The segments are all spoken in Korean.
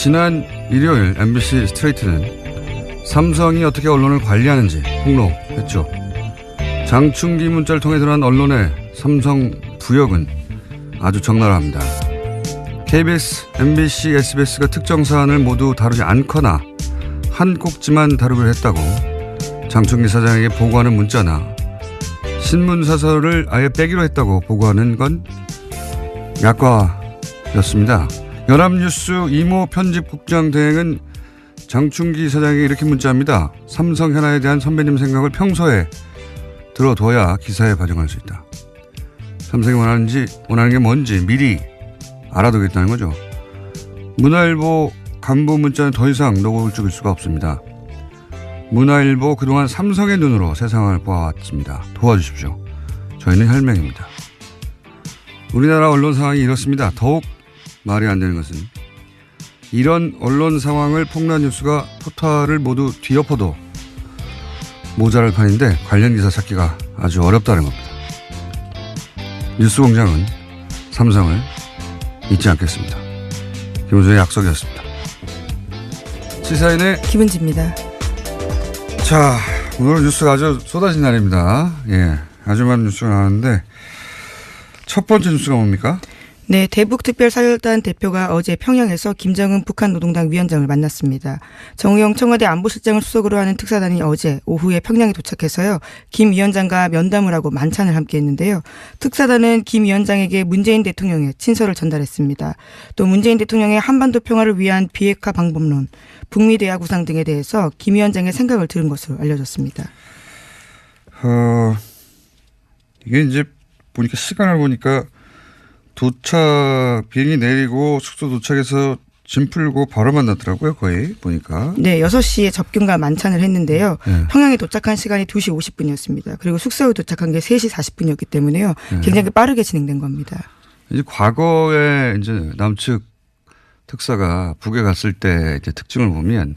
지난 일요일 MBC 스트레이트는 삼성이 어떻게 언론을 관리하는지 폭로했죠. 장충기 문자를 통해 드러난 언론의 삼성 부역은 아주 적나라합니다. KBS, MBC, SBS가 특정 사안을 모두 다루지 않거나 한 꼭지만 다루기로 했다고 장충기 사장에게 보고하는 문자나 신문사설을 아예 빼기로 했다고 보고하는 건 약과였습니다. 연합뉴스 이모 편집국장 대행은 장충기 사장에게 이렇게 문자합니다. 삼성 현안에 대한 선배님 생각을 평소에 들어둬야 기사에 반영할 수 있다. 삼성이 원하는 게 뭔지 미리 알아두겠다는 거죠. 문화일보 간부 문자는 더 이상 녹을 죽일 수가 없습니다. 문화일보 그동안 삼성의 눈으로 세상을 보아왔습니다. 도와주십시오. 저희는 혈맹입니다. 우리나라 언론 상황이 이렇습니다. 더욱 말이 안 되는 것은 이런 언론 상황을 폭로뉴스가 포탈을 모두 뒤엎어도 모자랄 판인데 관련 기사 찾기가 아주 어렵다는 겁니다. 뉴스공장은 삼성을 잊지 않겠습니다. 김은수의 약속이었습니다. 시사인의 김은지입니다. 자, 오늘은 뉴스가 아주 쏟아진 날입니다. 예, 아주 많은 뉴스가 나왔는데 첫 번째 뉴스가 뭡니까? 네, 대북특별사절단 대표가 어제 평양에서 김정은 북한 노동당 위원장을 만났습니다. 정우영 청와대 안보실장을 수석으로 하는 특사단이 어제 오후에 평양에 도착해서요. 김 위원장과 면담을 하고 만찬을 함께 했는데요. 특사단은 김 위원장에게 문재인 대통령의 친서를 전달했습니다. 또 문재인 대통령의 한반도 평화를 위한 비핵화 방법론, 북미 대화 구상 등에 대해서 김 위원장의 생각을 들은 것으로 알려졌습니다. 이게 이제 보니까 시간을 보니까 비행기 내리고 숙소 도착해서 짐 풀고 바로 만났더라고요. 거의 보니까. 네. 6시에 접견과 만찬을 했는데요. 네. 평양에 도착한 시간이 2시 50분이었습니다. 그리고 숙소에 도착한 게 3시 40분이었기 때문에요. 네. 굉장히 빠르게 진행된 겁니다. 이제 과거에 이제 남측 특사가 북에 갔을 때 이제 특징을 보면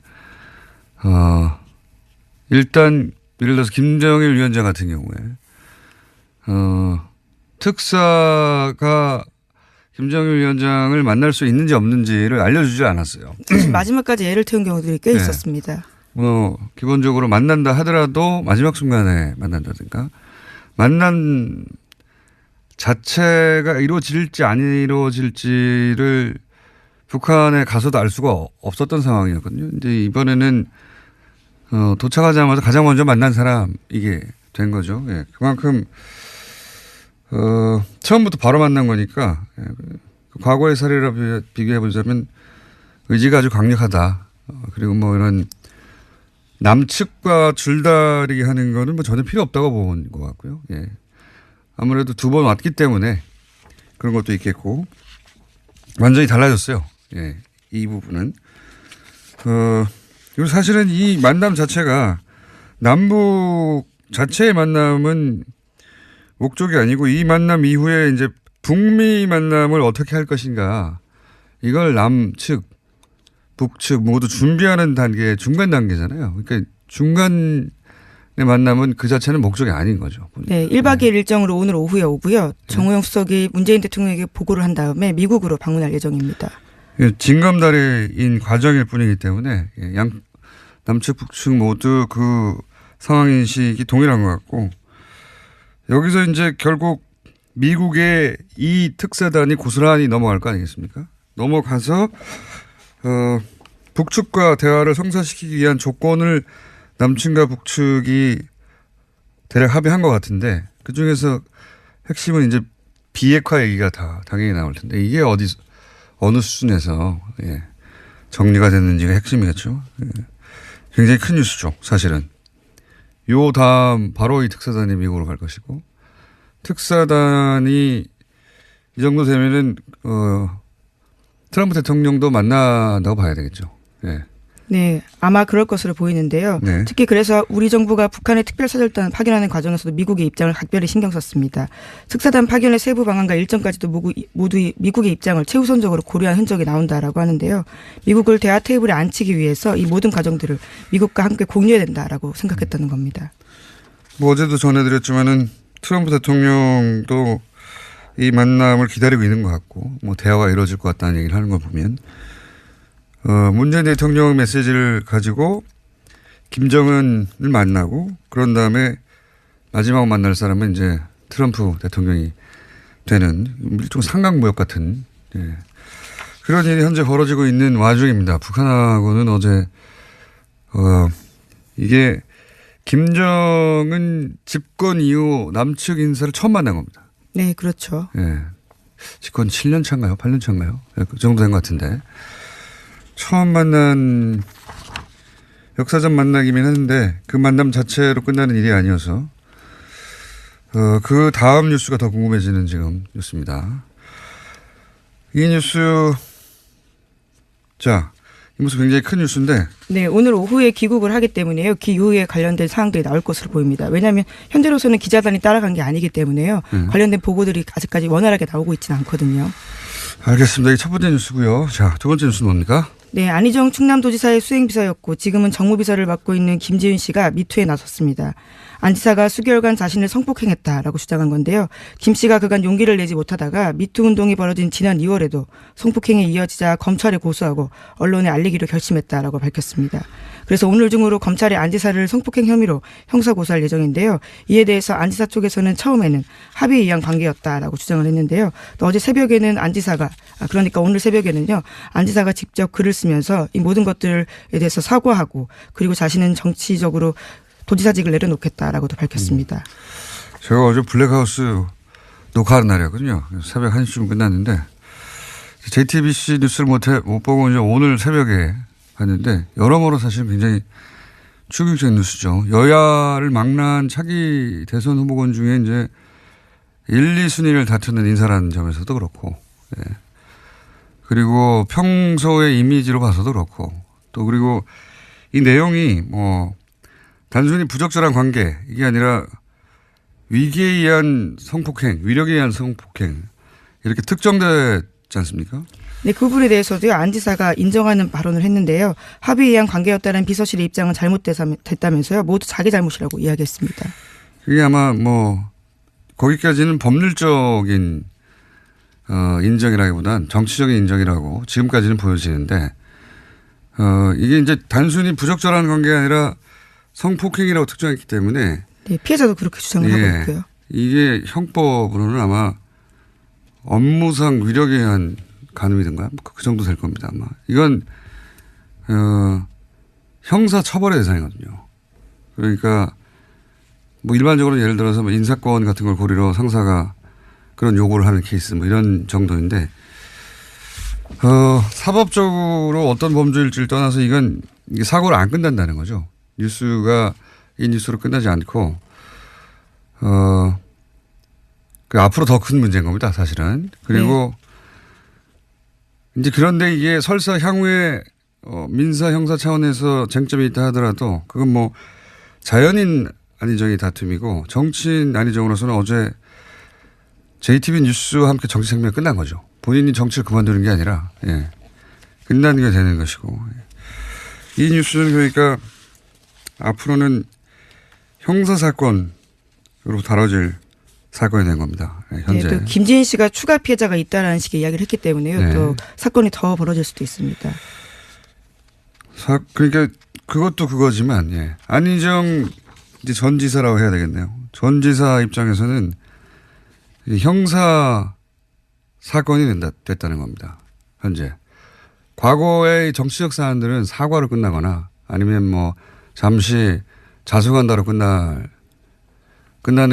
일단 예를 들어서 김정일 위원장 같은 경우에 특사가 김정일 위원장을 만날 수 있는지 없는지를 알려주지 않았어요. 마지막까지 애를 태운 경우들이 꽤 네. 있었습니다. 기본적으로 만난다 하더라도 마지막 순간에 만난다든가 만난 자체가 이루어질지 안 이루어질지를 북한에 가서도 알 수가 없었던 상황이었거든요. 근데 이번에는 도착하자마자 가장 먼저 만난 사람 이게 된 거죠. 예. 그만큼 처음부터 바로 만난 거니까 과거의 사례라 비교해 보자면 의지가 아주 강력하다. 그리고 뭐 이런 남측과 줄다리기 하는 거는 뭐 전혀 필요 없다고 본 것 같고요. 예. 아무래도 2번 왔기 때문에 그런 것도 있겠고 완전히 달라졌어요. 예. 이 부분은. 그리고 사실은 이 만남 자체가 남북 자체의 만남은 목적이 아니고 이 만남 이후에 이제 북미 만남을 어떻게 할 것인가 이걸 남측, 북측 모두 준비하는 단계, 중간 단계잖아요. 그러니까 중간의 만남은 그 자체는 목적이 아닌 거죠. 네, 1박 2일 일정으로 오늘 오후에 오고요. 정우영 수석이 문재인 대통령에게 보고를 한 다음에 미국으로 방문할 예정입니다. 징검다리인 과정일 뿐이기 때문에 남측, 북측 모두 그 상황 인식이 동일한 것 같고 여기서 이제 결국 미국의 이 특사단이 고스란히 넘어갈 거 아니겠습니까? 넘어가서 북측과 대화를 성사시키기 위한 조건을 남측과 북측이 대략 합의한 것 같은데 그중에서 핵심은 이제 비핵화 얘기가 다 당연히 나올 텐데 이게 어느 수준에서 정리가 됐는지가 핵심이겠죠. 굉장히 큰 뉴스죠. 사실은. 요 다음 바로 이 특사단이 미국으로 갈 것이고 특사단이 이 정도 되면은 트럼프 대통령도 만난다고 봐야 되겠죠. 예. 네, 아마 그럴 것으로 보이는데요. 네. 특히 그래서 우리 정부가 북한의 특별사절단 파견하는 과정에서도 미국의 입장을 각별히 신경 썼습니다. 특사단 파견의 세부 방안과 일정까지도 모두 미국의 입장을 최우선적으로 고려한 흔적이 나온다라고 하는데요. 미국을 대화 테이블에 앉히기 위해서 이 모든 과정들을 미국과 함께 공유해야 된다라고 생각했다는 겁니다. 뭐 어제도 전해드렸지만은 트럼프 대통령도 이 만남을 기다리고 있는 것 같고 뭐 대화가 이루어질 것 같다는 얘기를 하는 걸 보면 문재인 대통령 메시지를 가지고 김정은을 만나고 그런 다음에 마지막 만날 사람은 이제 트럼프 대통령이 되는 일종 상강무역 같은 그런 일이 현재 벌어지고 있는 와중입니다. 북한하고는 어제 이게 김정은 집권 이후 남측 인사를 처음 만난 겁니다. 네, 그렇죠. 예. 집권 7년 차인가요? 8년 차인가요? 그 정도 된 것 같은데. 처음 만난 역사적 만나기긴 했는데 그 만남 자체로 끝나는 일이 아니어서 그 다음 뉴스가 더 궁금해지는 지금 뉴스입니다. 이 뉴스 이 뉴스 굉장히 큰 뉴스인데 네, 오늘 오후에 귀국을 하기 때문에요. 기후에 관련된 사항들이 나올 것으로 보입니다. 왜냐하면 현재로서는 기자단이 따라간 게 아니기 때문에요. 관련된 보고들이 아직까지 원활하게 나오고 있지는 않거든요. 알겠습니다. 이게 첫 번째 뉴스고요. 자, 두 번째 뉴스는 뭡니까? 네, 안희정 충남도지사의 수행비서였고 지금은 정무비서를 맡고 있는 김지은 씨가 미투에 나섰습니다. 안 지사가 수개월간 자신을 성폭행했다라고 주장한 건데요. 김 씨가 그간 용기를 내지 못하다가 미투 운동이 벌어진 지난 2월에도 성폭행이 이어지자 검찰에 고소하고 언론에 알리기로 결심했다라고 밝혔습니다. 그래서 오늘 중으로 검찰이 안 지사를 성폭행 혐의로 형사고소할 예정인데요. 이에 대해서 안 지사 쪽에서는 처음에는 합의에 의한 관계였다라고 주장을 했는데요. 또 어제 새벽에는 안 지사가 그러니까 오늘 새벽에는요. 안 지사가 직접 글을 쓰면서 이 모든 것들에 대해서 사과하고 그리고 자신은 정치적으로 도지사직을 내려놓겠다라고도 밝혔습니다. 제가 어제 블랙하우스 녹화하는 날이었거든요. 새벽 1시쯤 끝났는데 JTBC 뉴스를 못 보고 이제 오늘 새벽에 봤는데 여러모로 사실 굉장히 충격적인 뉴스죠. 여야를 망라한 차기 대선 후보군 중에 이제 1, 2순위를 다투는 인사라는 점에서도 그렇고 그리고 평소의 이미지로 봐서도 그렇고 또 그리고 이 내용이 단순히 부적절한 관계 이게 아니라 위기에 의한 성폭행, 위력에 의한 성폭행 이렇게 특정되지 않습니까? 네, 그 부분에 대해서도요. 안 지사가 인정하는 발언을 했는데요. 합의에 의한 관계였다는 비서실의 입장은 잘못됐다면서요. 모두 자기 잘못이라고 이야기했습니다. 그게 아마 거기까지는 법률적인 인정이라기보단 정치적인 인정이라고 지금까지는 보여지는데 이게 이제 단순히 부적절한 관계가 아니라 성폭행이라고 특정했기 때문에 네, 피해자도 그렇게 주장을 하고 있고요. 이게 형법으로는 아마 업무상 위력에 의한 간음이든가 그 정도 될 겁니다. 아마 이건 형사 처벌의 대상이거든요. 그러니까 일반적으로 예를 들어서 인사권 같은 걸 고리로 상사가 그런 요구를 하는 케이스 이런 정도인데 사법적으로 어떤 범죄일지를 떠나서 이게 사고를 안 끝난다는 거죠. 뉴스가 이 뉴스로 끝나지 않고 앞으로 더 큰 문제인 겁니다. 사실은. 그리고 이제 그런데 이게 설사 향후에 민사 형사 차원에서 쟁점이 있다 하더라도 그건 자연인 안희정의 다툼이고 정치인 안희정으로서는 어제 JTBC 뉴스와 함께 정치 생명이 끝난 거죠. 본인이 정치를 그만두는 게 아니라 끝나는 게 되는 것이고 이 뉴스는 그러니까 앞으로는 형사사건으로 다뤄질 사건이 된 겁니다. 현재. 네, 또 김지은 씨가 추가 피해자가 있다라는 식의 이야기를 했기 때문에요. 또 사건이 더 벌어질 수도 있습니다. 그러니까 그것도 그거지만 안희정 이제 전 지사라고 해야 되겠네요. 전 지사 입장에서는 형사 사건이 됐다는 겁니다. 현재. 과거의 정치적 사안들은 사과로 끝나거나 아니면 잠시 자수한다로 끝나는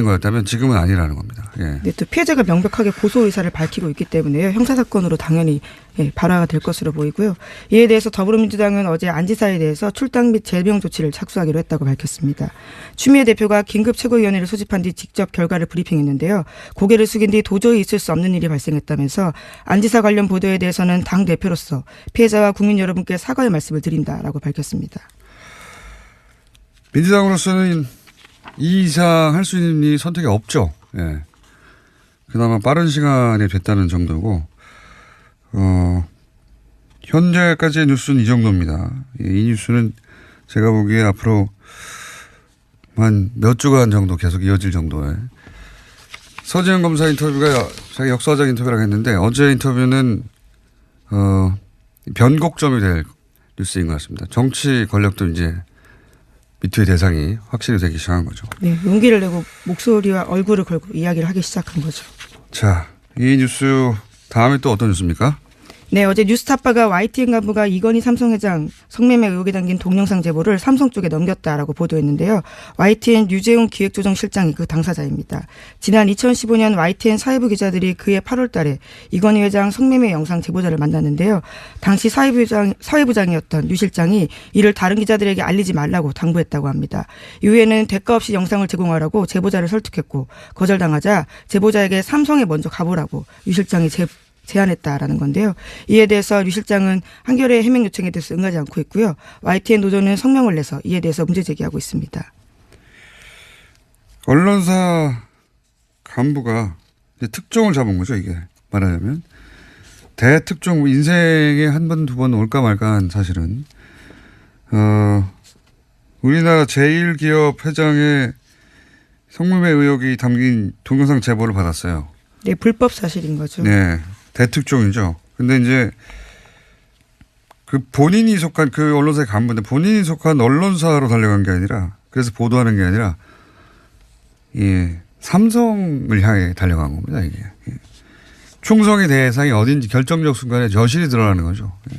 거였다면 지금은 아니라는 겁니다. 네, 또 피해자가 명백하게 고소 의사를 밝히고 있기 때문에요. 형사사건으로 당연히 발화가 될 것으로 보이고요. 이에 대해서 더불어민주당은 어제 안 지사에 대해서 출당 및 제명 조치를 착수하기로 했다고 밝혔습니다. 추미애 대표가 긴급 최고위원회를 소집한 뒤 직접 결과를 브리핑했는데요. 고개를 숙인 뒤 도저히 있을 수 없는 일이 발생했다면서 안 지사 관련 보도에 대해서는 당 대표로서 피해자와 국민 여러분께 사과의 말씀을 드린다라고 밝혔습니다. 민주당으로서는 이 이상 할 수 있는 일이 선택이 없죠. 그나마 빠른 시간에 됐다는 정도고, 현재까지의 뉴스는 이 정도입니다. 이 뉴스는 제가 보기에 앞으로 한 몇 주간 정도 계속 이어질 정도의 서지현 검사 인터뷰가 자기 역사적 인터뷰라고 했는데 어제 인터뷰는 변곡점이 될 뉴스인 것 같습니다. 정치 권력도 이제 미투의 대상이 확실히 되기 시작한 거죠. 네, 용기를 내고 목소리와 얼굴을 걸고 이야기를 하기 시작한 거죠. 자, 이 뉴스 다음에 또 어떤 뉴스입니까? 네, 어제 뉴스타파가 YTN 간부가 이건희 삼성회장 성매매 의혹에 담긴 동영상 제보를 삼성 쪽에 넘겼다라고 보도했는데요. YTN 유재용 기획조정실장이 그 당사자입니다. 지난 2015년 YTN 사회부 기자들이 그해 8월 달에 이건희 회장 성매매 영상 제보자를 만났는데요. 당시 사회부장이었던 유 실장이 이를 다른 기자들에게 알리지 말라고 당부했다고 합니다. 이후에는 대가 없이 영상을 제공하라고 제보자를 설득했고 거절당하자 제보자에게 삼성에 먼저 가보라고 유 실장이 제안했다라는 건데요. 이에 대해서 류 실장은 한겨레 해명 요청에 대해서 응하지 않고 있고요. YTN 노조는 성명을 내서 이에 대해서 문제 제기하고 있습니다. 언론사 간부가 이제 특종을 잡은 거죠. 이게 말하자면 대특종 인생에 한 번 두 번 올까 말까한 사실은 우리나라 제1기업 회장의 성매매 의혹이 담긴 동영상 제보를 받았어요. 네, 불법 사실인 거죠. 네. 대특종이죠. 근데 이제 그 본인이 속한 그 언론사의 간부인데 본인이 속한 언론사로 달려간 게 아니라 그래서 보도하는 게 아니라 예, 삼성을 향해 달려간 겁니다. 이게. 예. 충성의 대상이 어딘지 결정적 순간에 저실이 드러나는 거죠. 예.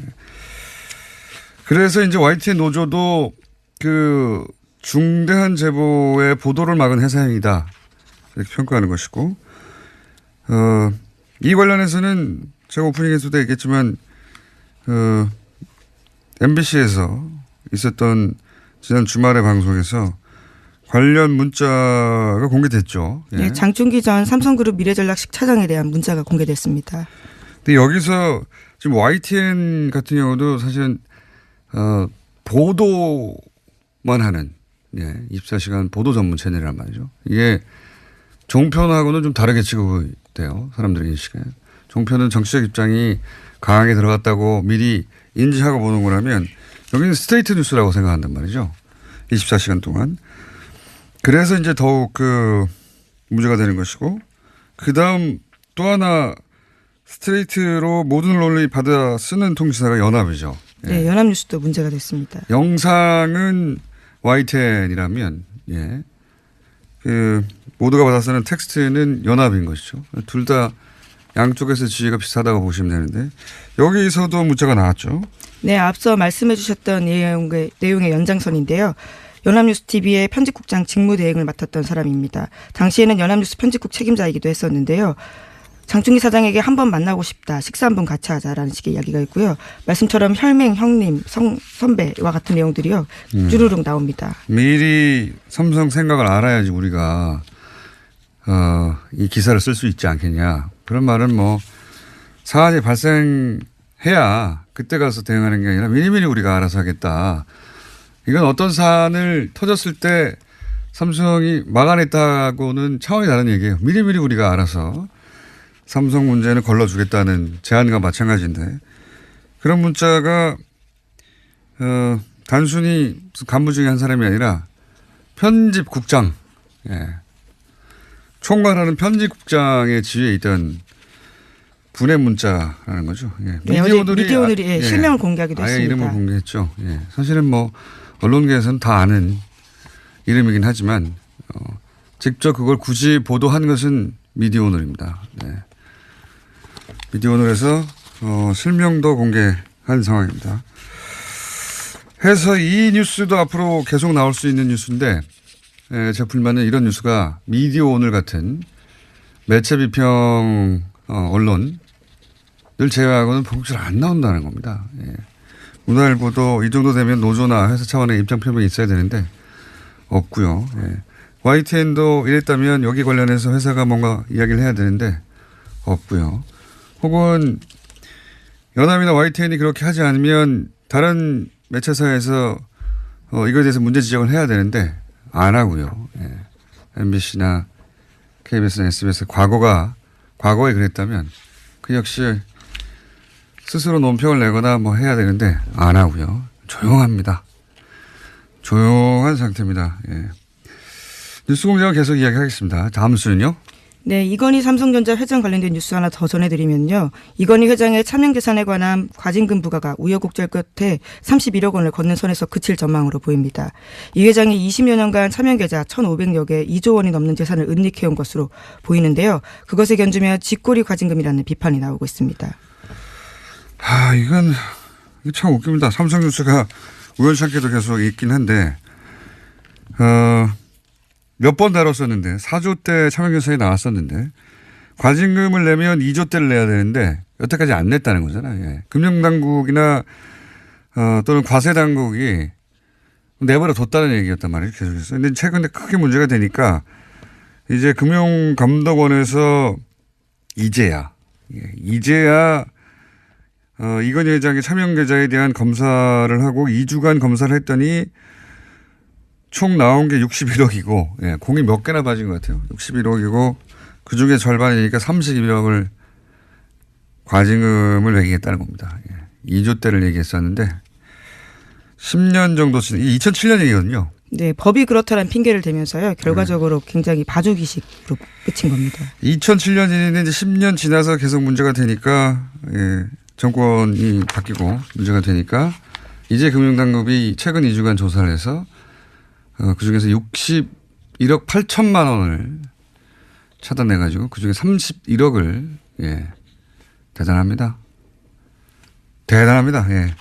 그래서 이제 YTN 노조도 그 중대한 제보의 보도를 막은 회사 행위다. 이렇게 평가하는 것이고 이 관련해서는 제가 오프닝에서도 얘기했지만 MBC에서 있었던 지난 주말의 방송에서 관련 문자가 공개됐죠. 예. 네, 장충기 전 삼성그룹 미래전략식 차장에 대한 문자가 공개됐습니다. 근데 여기서 지금 YTN 같은 경우도 사실은 보도만 하는 24시간 보도 전문 채널이란 말이죠. 이게 종편하고는 좀 다르게 취급돼요. 사람들의 인식에. 종편은 정치적 입장이 강하게 들어갔다고 미리 인지하고 보는 거라면 여기는 스트레이트 뉴스라고 생각한단 말이죠. 24시간 동안. 그래서 이제 더욱 그 문제가 되는 것이고 그다음 또 하나 스트레이트로 모든 언론이 받아 쓰는 통신사가 연합이죠. 네, 연합뉴스도 문제가 됐습니다. 영상은 YTN이라면 그 모두가 받아 쓰는 텍스트는 연합인 것이죠. 둘 다 양쪽에서 지위가 비슷하다고 보시면 되는데 여기서도 문제가 나왔죠. 네, 앞서 말씀해 주셨던 내용의 연장선인데요. 연합뉴스TV의 편집국장 직무대행을 맡았던 사람입니다. 당시에는 연합뉴스 편집국 책임자이기도 했었는데요. 장충기 사장에게 한번 만나고 싶다. 식사 한번 같이 하자라는 식의 이야기가 있고요. 말씀처럼 혈맹, 형님, 선배와 같은 내용들이요. 주르륵 나옵니다. 미리 삼성 생각을 알아야지 우리가 이 기사를 쓸 수 있지 않겠냐. 그런 말은 뭐 사안이 발생해야 그때 가서 대응하는 게 아니라 미리미리 우리가 알아서 하겠다. 이건 어떤 사안을 터졌을 때 삼성이 막아냈다고는 차원이 다른 얘기예요. 미리미리 우리가 알아서 삼성 문제는 걸러주겠다는 제안과 마찬가지인데 그런 문자가 단순히 간부 중에 한 사람이 아니라 편집국장, 총괄하는 편집국장의 지위에 있던 분의 문자라는 거죠. 미디어오늘이 실명을 공개하기도 아예 했습니다. 이름을 공개했죠. 사실은 뭐 언론계에서는 다 아는 이름이긴 하지만 직접 그걸 굳이 보도한 것은 미디어오늘입니다. 미디어오늘에서 실명도 공개한 상황입니다. 해서 이 뉴스도 앞으로 계속 나올 수 있는 뉴스인데 제 불만은 이런 뉴스가 미디어오늘 같은 매체 비평 언론을 제외하고는 본격적으로 안 나온다는 겁니다. 문화일보도 이 정도 되면 노조나 회사 차원의 입장 표명이 있어야 되는데 없고요. YTN도 이랬다면 여기 관련해서 회사가 뭔가 이야기를 해야 되는데 없고요. 혹은 연합이나 YTN이 그렇게 하지 않으면 다른 매체사에서 이거에 대해서 문제 지적을 해야 되는데 안 하고요. MBC나 KBS나 SBS 과거에 그랬다면 그 역시 스스로 논평을 내거나 뭐 해야 되는데 안 하고요. 조용합니다. 조용한 상태입니다. 뉴스공장을 계속 이야기하겠습니다. 다음 수는요? 네, 이건희 삼성전자 회장 관련된 뉴스 하나 더 전해드리면요. 이건희 회장의 차명재산에 관한 과징금 부과가 우여곡절 끝에 31억 원을 걷는 선에서 그칠 전망으로 보입니다. 이 회장이 20여 년간 차명계좌 1,500여 개 2조 원이 넘는 재산을 은닉해온 것으로 보이는데요. 그것에 견주며 쥐꼬리 과징금이라는 비판이 나오고 있습니다. 이건 참 웃깁니다. 삼성뉴스가 우연찮게도 계속 있긴 한데 몇 번 다뤘었는데 4조 대 차명계산이 나왔었는데 과징금을 내면 2조 대를 내야 되는데 여태까지 안 냈다는 거잖아요. 예. 금융당국이나 또는 과세당국이 내버려 뒀다는 얘기였단 말이에요. 계속해서. 근데 최근에 크게 문제가 되니까 이제 금융감독원에서 이제야 이건희 회장의 차명계좌에 대한 검사를 하고 2주간 검사를 했더니 총 나온 게 61억이고, 예, 공이 몇 개나 빠진 것 같아요. 61억이고, 그 중에 절반이니까 31억을 과징금을 매기겠다는 겁니다. 예, 2조대를 얘기했었는데, 10년 정도 이 2007년 얘기거든요. 네, 법이 그렇다는 핑계를 대면서요. 결과적으로 굉장히 바주기식으로 끝인 겁니다. 2007년인데 이제 10년 지나서 계속 문제가 되니까, 예, 정권이 바뀌고 문제가 되니까, 이제 금융당국이 최근 2주간 조사를 해서 그중에서 61억 8천만 원을 찾아내가지고 그중에 31억을 예 대단합니다. 예.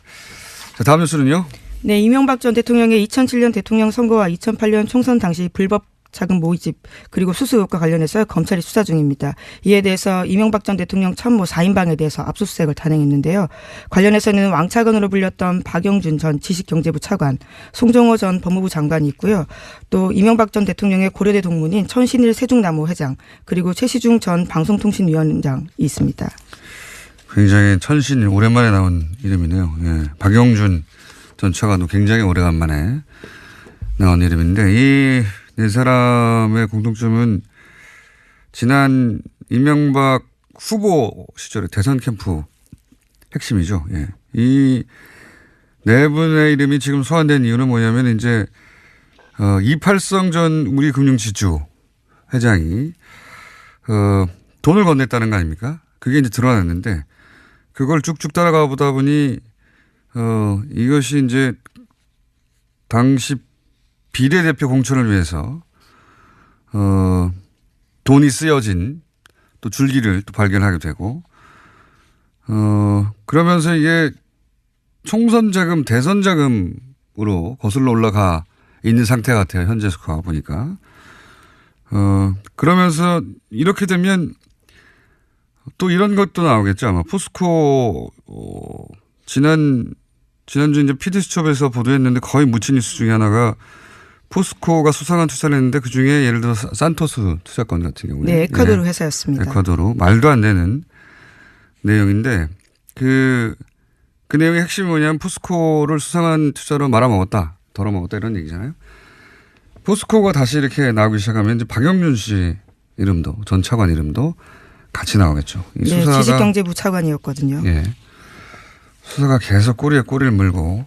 자, 다음 뉴스는요. 네, 이명박 전 대통령의 2007년 대통령 선거와 2008년 총선 당시 불법 자금 모집 그리고 수수 의혹과 관련해서 검찰이 수사 중입니다. 이에 대해서 이명박 전 대통령 참모 4인방에 대해서 압수수색을 단행했는데요. 관련해서는 왕차관으로 불렸던 박영준 전 지식경제부 차관, 송정호 전 법무부 장관이 있고요. 또 이명박 전 대통령의 고려대 동문인 천신일 세종나무 회장 그리고 최시중 전 방송통신위원장이 있습니다. 굉장히 천신일 오랜만에 나온 이름이네요. 예. 박영준 전 차관도 굉장히 오래간만에 나온 이름인데 이 네 사람의 공통점은 지난 이명박 후보 시절의 대선 캠프 핵심이죠. 예. 이 네 분의 이름이 지금 소환된 이유는 뭐냐면 이제 이팔성 전 우리금융지주 회장이 돈을 건넸다는 거 아닙니까? 그게 이제 드러났는데 그걸 쭉쭉 따라가 보다 보니 이것이 이제 당시 비례대표 공천을 위해서 돈이 쓰여진 또 줄기를 또 발견하게 되고 그러면서 이게 총선 자금, 대선 자금으로 거슬러 올라가 있는 상태 같아요. 현재 수가 보니까. 그러면서 이렇게 되면 또 이런 것도 나오겠죠. 아마 포스코 지난주 이제 PD수첩에서 보도했는데 거의 묻힌 뉴스 중에 하나가 포스코가 수상한 투자를 했는데 그중에 예를 들어서 산토스 투자권 같은 경우에. 네, 에콰도르 회사였습니다. 에콰도르. 말도 안 되는 내용인데 그 내용의 핵심이 뭐냐면 포스코를 수상한 투자로 말아먹었다. 덜어먹었다 이런 얘기잖아요. 포스코가 다시 이렇게 나오기 시작하면 이제 박영준 씨 이름도 전 차관 이름도 같이 나오겠죠. 이 네, 수사가 지식경제부 차관이었거든요. 예. 수사가 계속 꼬리에 꼬리를 물고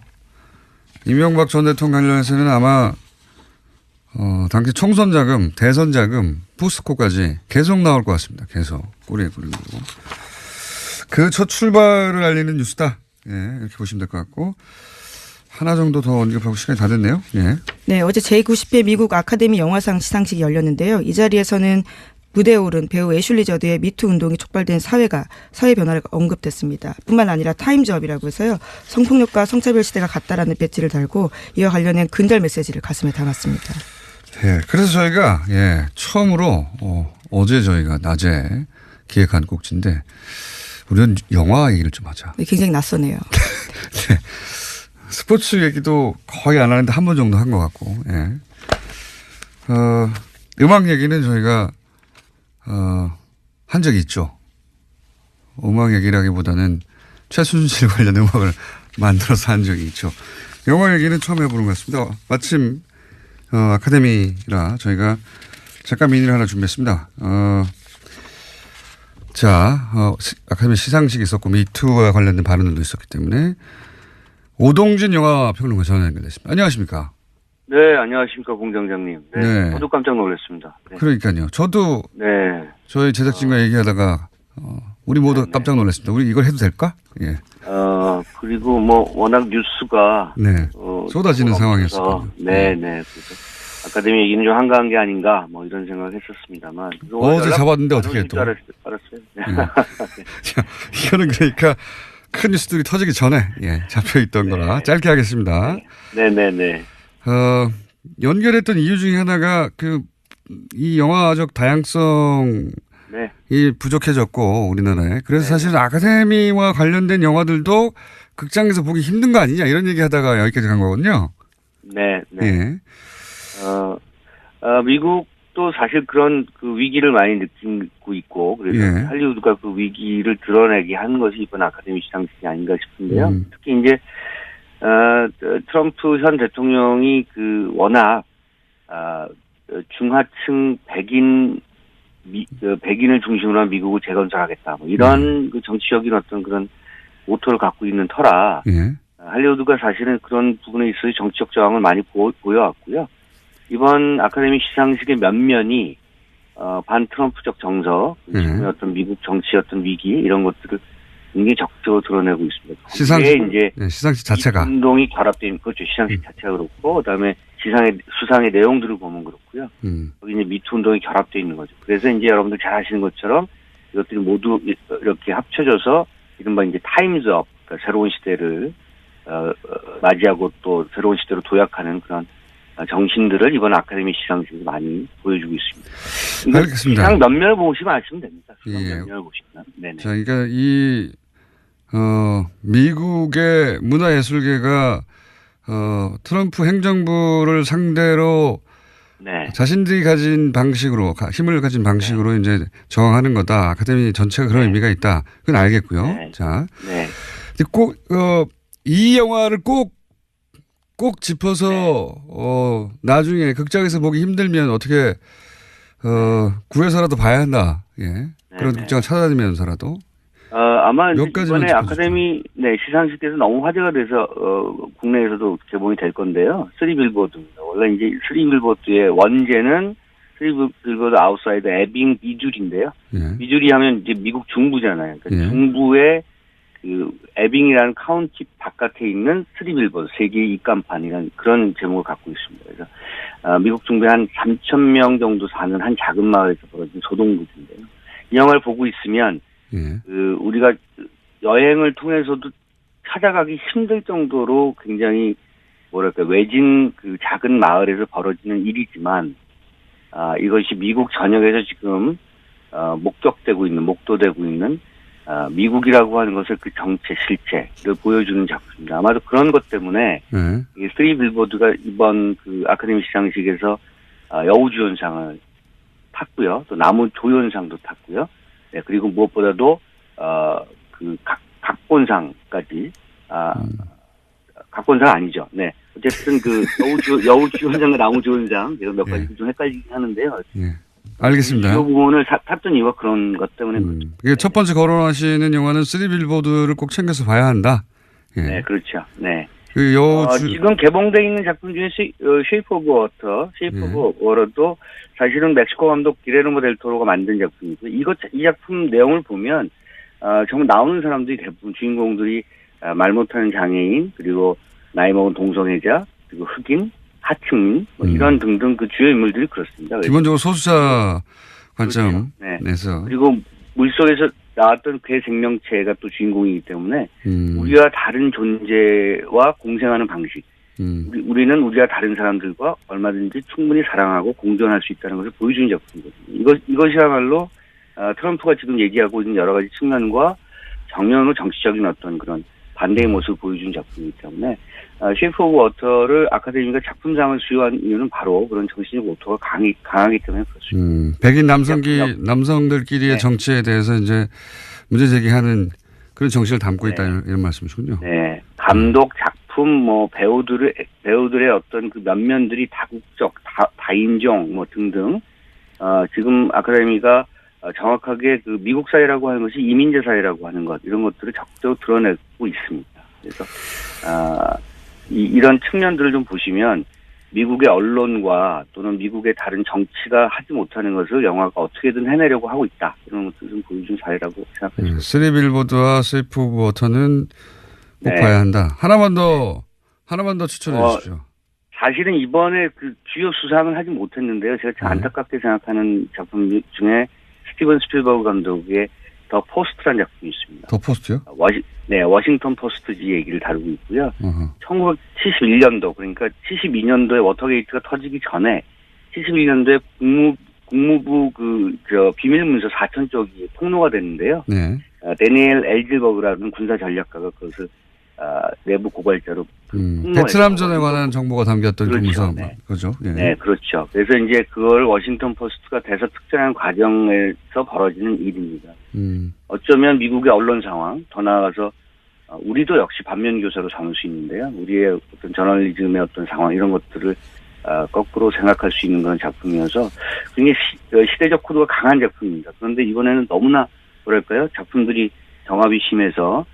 이명박 전 대통령 관련해서는 아마 당시 총선 자금, 대선 자금, 포스코까지 계속 나올 것 같습니다. 계속 꼬리에 꼬리를 물고. 그 첫 출발을 알리는 뉴스다. 예, 이렇게 보시면 될 것 같고 하나 정도 더 언급하고 시간이 다 됐네요. 예. 네, 어제 제90회 미국 아카데미 영화상 시상식이 열렸는데요. 이 자리에서는 무대에 오른 배우 애슐리 저드의 미투 운동이 촉발된 사회 변화가 언급됐습니다. 뿐만 아니라 타임즈업이라고 해서요. 성폭력과 성차별 시대가 같다라는 배지를 달고 이와 관련된 근절 메시지를 가슴에 담았습니다. 예, 그래서 저희가 처음으로 어제 저희가 낮에 기획한 꼭지인데 우리는 영화 얘기를 좀 하자. 네, 굉장히 낯서네요. 네. 스포츠 얘기도 거의 안 하는데 한 번 정도 한 것 같고. 예. 음악 얘기는 저희가 한 적이 있죠. 음악 얘기라기보다는 최순실 관련 음악을 만들어서 한 적이 있죠. 영화 얘기는 처음 해보는 것 같습니다. 마침 아카데미라 저희가 잠깐 미니를 하나 준비했습니다. 아카데미 시상식이 있었고 미투와 관련된 발언들도 있었기 때문에 오동진 영화평론가 전화 연결됐습니다. 안녕하십니까? 네, 안녕하십니까, 공장장님. 네, 네. 저도 깜짝 놀랐습니다. 네. 그러니까요. 저도 네. 저희 제작진과 얘기하다가 우리 모두 네. 깜짝 놀랐습니다. 우리 이걸 해도 될까? 예. 그리고 뭐 워낙 뉴스가 네. 쏟아지는 상황이었어요. 네. 그래서 아카데미 얘기는 좀 한가한 게 아닌가 뭐 이런 생각했었습니다만 어제 잡았는데 어떻게 또? 알았어요. 네. 자, 이거는 그러니까 큰 뉴스들이 터지기 전에 잡혀 있던 거라 짧게 하겠습니다. 네. 연결했던 이유 중에 하나가 이 영화적 다양성이 부족해졌고 우리나라에 그래서 사실 아카데미와 관련된 영화들도 극장에서 보기 힘든 거 아니냐 이런 얘기 하다가 여기까지 간 거거든요. 네. 예. 미국도 사실 그런 그 위기를 많이 느끼고 있고 그래서 할리우드가 그 위기를 드러내게 한 것이 이번 아카데미 시상식이 아닌가 싶은데요. 특히 이제 트럼프 현 대통령이 워낙 중하층 백인을 중심으로 한 미국을 재건설하겠다 뭐 이런 그 정치적인 어떤 그런 모토를 갖고 있는 터라 할리우드가 사실은 그런 부분에 있어서 정치적 저항을 많이 보여왔고요. 이번 아카데미 시상식의 면면이 반 트럼프적 정서, 지금의 어떤 미국 정치의 어떤 위기 이런 것들을 굉장히 적극적으로 드러내고 있습니다. 시상식 자체가 운동이 결합되어 있는 그렇죠. 시상식 자체가 그렇고 그다음에 수상의 내용들을 보면 그렇고요. 거기 이제 미투 운동이 결합되어 있는 거죠. 그래서 이제 여러분들 잘 아시는 것처럼 이것들이 모두 이렇게 합쳐져서 이른바 이제 타임즈업, 그러니까 새로운 시대를 맞이하고 또 새로운 시대로 도약하는 그런 정신들을 이번 아카데미 시상식에서 많이 보여주고 있습니다. 알겠습니다. 시상 면면을 보시면 아시면 됩니다. 면면을 보시면. 네네. 자, 그러니까 미국의 문화예술계가 트럼프 행정부를 상대로 자신들이 가진 방식으로 힘을 가진 방식으로 이제 저항하는 거다. 아카데미 전체가 그런 의미가 있다. 그건 알겠고요. 자, 꼭 이 영화를 꼭 짚어서 나중에 극장에서 보기 힘들면 어떻게 구해서라도 봐야 한다. 그런 극장을 찾아다니면서라도. 아마 이번에 아카데미 시상식에서 너무 화제가 돼서 국내에서도 개봉이 될 건데요. 3빌보드입니다. 원래 이제 3빌보드의 원제는 3빌보드 아웃사이드 에빙 미주리인데요. 미주리 하면 이제 미국 중부잖아요. 그러니까 중부의 에빙이라는 카운티 바깥에 있는 3빌보드, 세계의 입간판이라는 그런 제목을 갖고 있습니다. 그래서 미국 중부에 한 3,000명 정도 사는 한 작은 마을에서 벌어진 소동극인데요. 이 영화를 보고 있으면 우리가 여행을 통해서도 찾아가기 힘들 정도로 굉장히 외진 작은 마을에서 벌어지는 일이지만 이것이 미국 전역에서 지금 목도되고 있는 미국이라고 하는 것을 그 정체, 실체를 보여주는 작품입니다. 아마도 그런 것 때문에 이 3빌보드가 이번 아카데미 시상식에서 여우주연상을 탔고요. 또 남우조연상도 탔고요. 그리고 무엇보다도 각본상까지 각본상 아니죠. 어쨌든 여우주연상과 남우조연상 제가 몇 가지 좀 헷갈리긴 하는데요. 알겠습니다. 이 부분을 탔던 이유가 그런 것 때문에 그렇죠. 이게 첫 번째 거론하시는 영화는 3빌보드를 꼭 챙겨서 봐야 한다. 네, 그렇죠. 네. 지금 개봉되어 있는 작품 중에 쉐이프 오브 워터, 워터도 사실은 멕시코 감독 기레르모 델 토로가 만든 작품이고 이 작품 내용을 보면 정말 나오는 사람들이 대부분 주인공들이 말 못하는 장애인 그리고 나이 먹은 동성애자 그리고 흑인 하층민 이런 등등 그 주요 인물들이 그렇습니다. 기본적으로 소수자 관점에서 그리고 물속에서 나왔던 그 생명체가 또 주인공이기 때문에 우리와 다른 존재와 공생하는 방식 우리는 우리와 다른 사람들과 얼마든지 충분히 사랑하고 공존할 수 있다는 것을 보여주는 작품이거든요. 이것이야말로 트럼프가 지금 얘기하고 있는 여러 가지 측면과 정면으로 정치적인 어떤 그런 반대의 모습을 보여준 작품이기 때문에 쉐이프 오브 워터를 아카데미가 작품상을 수여한 이유는 바로 그런 정신적 모토가 강하기 때문에 그렇습니다. 백인 남성들끼리의 정치에 대해서 이제 문제 제기하는 그런 정신을 담고 있다 이런 말씀이시군요. 네, 감독, 작품, 배우들의 어떤 그 면면들이 다국적, 다인종 등등 지금 아카데미가 정확하게 그 미국 사회라고 하는 것이 이민자 사회라고 하는 것 이런 것들을 적극적으로 드러내고 있습니다. 그래서 이런 측면들을 좀 보시면 미국의 언론과 또는 미국의 다른 정치가 하지 못하는 것을 영화가 어떻게든 해내려고 하고 있다. 이런 것들을 좀 보여준 사례라고 생각합니다. 쓰리 빌보드와 세이프 오브 워터는 꼭 네. 봐야 한다. 하나만 더 추천해 주십시오. 사실은 이번에 그 주요 수상을 하지 못했는데요. 제가 참 안타깝게 생각하는 작품 중에 스티븐 스필버그 감독의 더 포스트라는 작품이 있습니다. 더 포스트요? 워싱턴 포스트지 얘기를 다루고 있고요. 1971년도 그러니까 72년도에 워터게이트가 터지기 전에 71년도에 국무부 비밀문서 4천 쪽이 폭로가 됐는데요. 네. 데니엘 엘질버그라는 군사 전략가가 그것을 내부 고발자로 베트남전에 관한 정보가 담겼던 그렇죠. 문서 네. 그죠? 예. 네, 그렇죠. 그래서 이제 그걸 워싱턴 포스트가 대서특정한 과정에서 벌어지는 일입니다. 어쩌면 미국의 언론 상황, 더 나아가서 우리도 역시 반면교사로 삼을 수 있는데요. 우리의 어떤 저널리즘의 어떤 상황 이런 것들을 거꾸로 생각할 수 있는 그런 작품이어서 굉장히 시대적 코드가 강한 작품입니다. 그런데 이번에는 너무나 뭐랄까요? 작품들이 정합이 심해서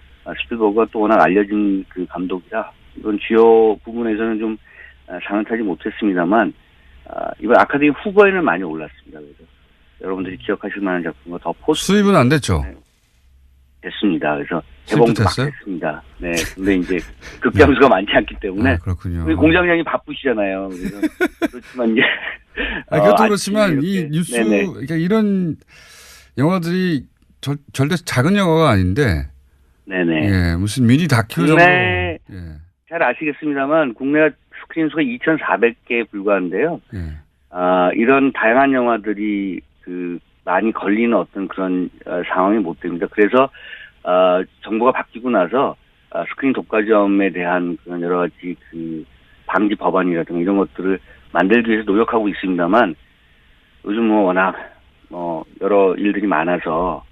스필버그가 또 워낙 알려진 그 감독이라 이번 주요 부분에서는 좀 상을 타지 못했습니다만 이번 아카데미 후보에는 많이 올랐습니다. 그래서 여러분들이 기억하실 만한 작품과 더 포스트 수입은 안 됐죠? 네, 됐습니다. 그래서 개봉도 막 됐어요? 됐습니다. 네, 근데 이제 극장수가 많지 않기 때문에 그렇군요. 우리 공장장이 바쁘시잖아요. 그래서 그렇지만 이제 그것도 그렇지만 이 이렇게, 뉴스 네네. 그러니까 이런 영화들이 절대 작은 영화가 아닌데 네네. 예, 무슨 미니 다큐 정도. 국내 예. 잘 아시겠습니다만 국내 스크린 수가 2,400개에 불과한데요. 예. 이런 다양한 영화들이 많이 걸리는 어떤 그런 상황이 못 됩니다. 그래서 정부가 바뀌고 나서 스크린 독과점에 대한 그런 여러 가지 방지 법안이라든가 이런 것들을 만들기 위해서 노력하고 있습니다만 요즘 워낙 여러 일들이 많아서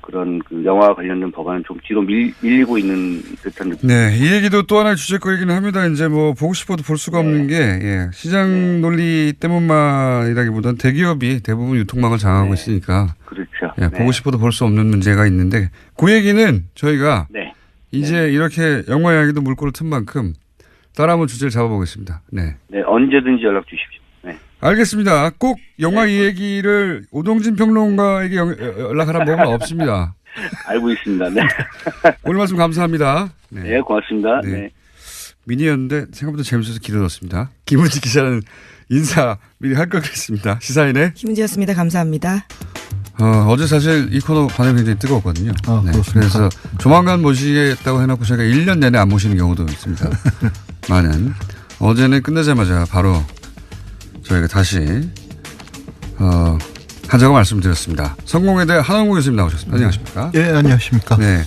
그런 영화와 관련된 법안은 좀 뒤로 밀리고 있는 듯한 느낌. 네, 이 얘기도 또 하나의 주제거리긴 합니다. 이제 보고 싶어도 볼 수가 없는 게 시장 논리 때문만이라기보다는 대기업이 대부분 유통망을 장악하고 있으니까 그렇죠. 보고 싶어도 볼 수 없는 문제가 있는데 그 얘기는 저희가 이제 이렇게 영화 이야기도 물꼬를 튼 만큼 따라 한번 주제를 잡아보겠습니다. 네, 언제든지 연락 주십시오. 알겠습니다. 꼭 영화 이 얘기를 오동진 평론가에게 연락하라는 법은 없습니다. 알고 있습니다. 네. 오늘 말씀 감사합니다. 네, 고맙습니다. 네. 미니였는데 생각보다 재밌어서 길어졌습니다. 김은지 기자는 인사 미리 할 걸 그랬습니다. 시사인의 김은지였습니다. 감사합니다. 어제 사실 이 코너 반응이 굉장히 뜨거웠거든요. 네, 그래서 조만간 모시겠다고 해놓고 제가 1년 내내 안 모시는 경우도 있습니다. 많은. 어제는 끝나자마자 바로 저희가 다시 하자고 말씀드렸습니다. 성공회대 한원구 교수님 나오셨습니다. 안녕하십니까? 예, 안녕하십니까? 네.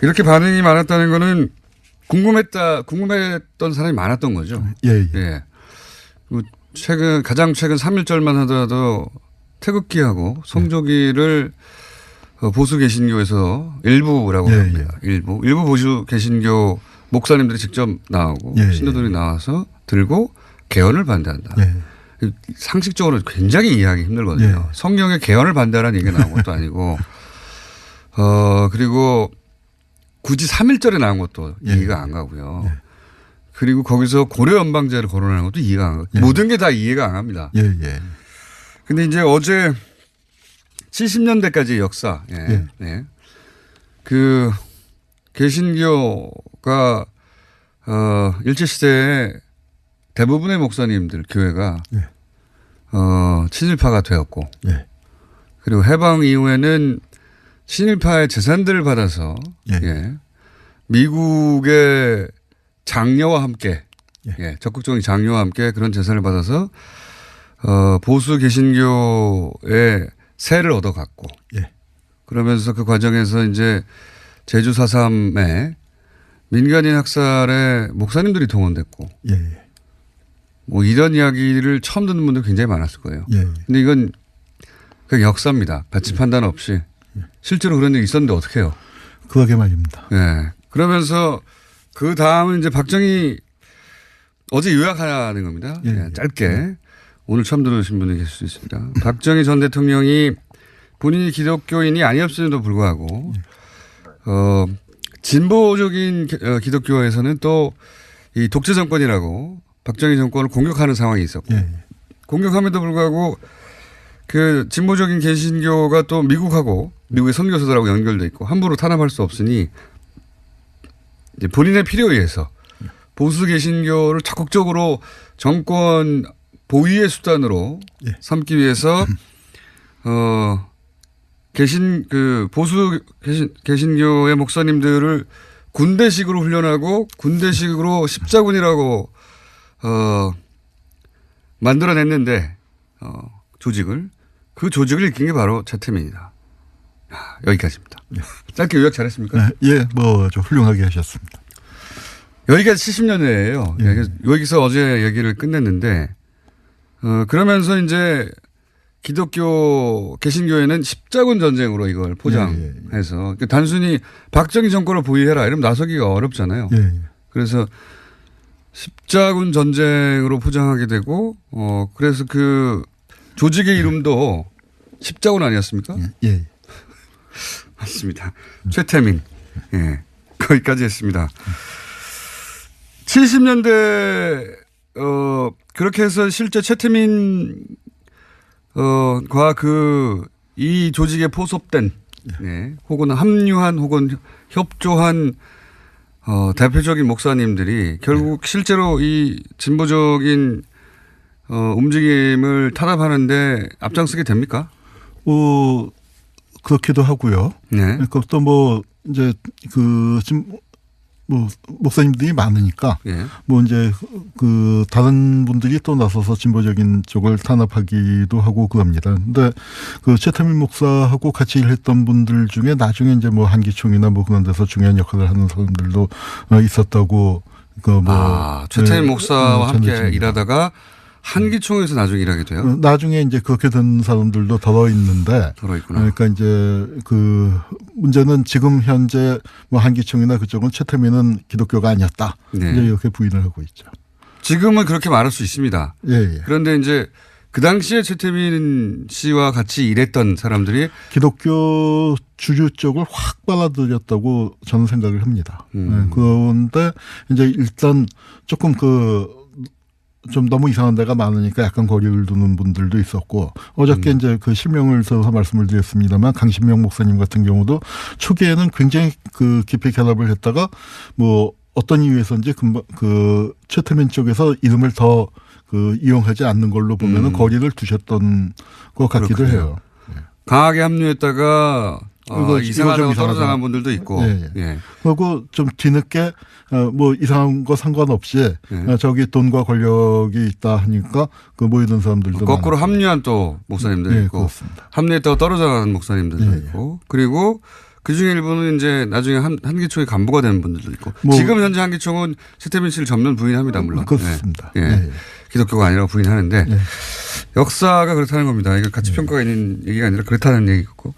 이렇게 반응이 많았다는 거는 궁금했던 사람이 많았던 거죠. 예. 가장 최근 3.1절만 하더라도 태극기하고 성조기를 보수 개신교에서 일부라고 합니다. 일부 보수 개신교 목사님들이 직접 나오고 신도들이 나와서 들고 개헌을 반대한다. 상식적으로 굉장히 이해하기 힘들거든요. 성경에 개헌을 반대하라는 얘기가 나온 것도 아니고 그리고 굳이 3.1절에 나온 것도 이해가 안 가고요. 그리고 거기서 고려 연방제를 거론하는 것도 이해가 안 가고 모든 게 다 이해가 안 갑니다. 근데 이제 어제 70년대까지 역사 그 개신교가 일제시대에 대부분의 목사님들 교회가 친일파가 되었고 그리고 해방 이후에는 친일파의 재산들을 받아서 미국의 장려와 함께 적극적인 장려와 함께 그런 재산을 받아서 보수 개신교의 세를 얻어갔고 그러면서 그 과정에서 이제 제주 4.3에 민간인 학살에 목사님들이 동원됐고 뭐 이런 이야기를 처음 듣는 분들 굉장히 많았을 거예요. 근데 이건 그냥 역사입니다. 배치 판단 없이. 실제로 그런 일이 있었는데 어떻게 해요? 그러게 말입니다. 그러면서 그 다음은 이제 박정희 어제 요약하는 겁니다. 짧게. 오늘 처음 들으신 분이 계실 수 있습니다. 박정희 전 대통령이 본인이 기독교인이 아니었음에도 불구하고 진보적인 기독교에서는 또 이 독재 정권이라고 박정희 정권을 공격하는 상황이 있었고 공격함에도 불구하고 그 진보적인 개신교가 또 미국하고 미국의 선교사들하고 연결돼 있고 함부로 탄압할 수 없으니 이제 본인의 필요에 의해서 보수 개신교를 적극적으로 정권 보위의 수단으로 삼기 위해서 보수 개신교의 목사님들을 군대식으로 훈련하고 군대식으로 십자군이라고 만들어냈는데 조직을 그 조직을 이끈 게 바로 최태민이다. 여기까지입니다. 짧게 요약 잘했습니까? 예, 뭐 좀 훌륭하게 하셨습니다. 여기까지 70년대예요. 여기서 어제 얘기를 끝냈는데 그러면서 이제 기독교 개신교회는 십자군 전쟁으로 이걸 포장해서 단순히 박정희 정권을 보위해라 이러면 나서기가 어렵잖아요. 그래서 십자군 전쟁으로 포장하게 되고 그래서 그 조직의 이름도 십자군 아니었습니까? 예. 맞습니다. 최태민. 예. 거기까지 했습니다. 70년대 그렇게 해서 실제 최태민 과 이 조직에 포섭된 혹은 합류한 혹은 협조한 대표적인 목사님들이 결국 실제로 이 진보적인 움직임을 탄압하는데 앞장서게 됩니까? 그렇기도 하고요. 그것도 뭐 이제 목사님들이 많으니까 뭐 이제 그 다른 분들이 또 나서서 진보적인 쪽을 탄압하기도 하고 그럽니다. 근데 그 최태민 목사하고 같이 일했던 분들 중에 나중에 이제 뭐 한기총이나 뭐 그런 데서 중요한 역할을 하는 사람들도 있었다고 최태민 목사와 함께 일하다가 한기총에서 나중에 일하게 돼요? 나중에 이제 그렇게 된 사람들도 덜어 있는데. 덜어 있구나. 그러니까 이제 그 문제는 지금 현재 뭐 한기총이나 그쪽은 최태민은 기독교가 아니었다. 이제 이렇게 부인을 하고 있죠. 지금은 그렇게 말할 수 있습니다. 그런데 이제 그 당시에 최태민 씨와 같이 일했던 사람들이 기독교 주류 쪽을 확 빨아들였다고 저는 생각을 합니다. 그런데 이제 일단 조금 좀 너무 이상한 데가 많으니까 약간 거리를 두는 분들도 있었고 어저께 이제 그 실명을 써서 말씀을 드렸습니다만 강신명 목사님 같은 경우도 초기에는 굉장히 깊이 결합을 했다가 뭐 어떤 이유에서인지 그 최태민 쪽에서 이름을 더 이용하지 않는 걸로 보면은 거리를 두셨던 것 같기도 그렇군요. 해요. 강하게 합류했다가 이상하다고 떨어져 나간 분들도 있고. 그리고 좀 뒤늦게 뭐 이상한 거 상관없이 저기 돈과 권력이 있다 하니까 그 모이던 사람들도 거꾸로 많았어요. 합류한 또 목사님들 있고 그렇습니다. 합류했다가 떨어져 나간 목사님들도 있고 그리고 그중에 일부는 이제 나중에 한기총의 간부가 된 분들도 있고 지금 현재 한기총은 최태민 씨를 전면 부인합니다. 물론. 그렇습니다. 기독교가 아니라고 부인하는데 역사가 그렇다는 겁니다. 이거 가치 평가가 있는 얘기가 아니라 그렇다는 얘기고.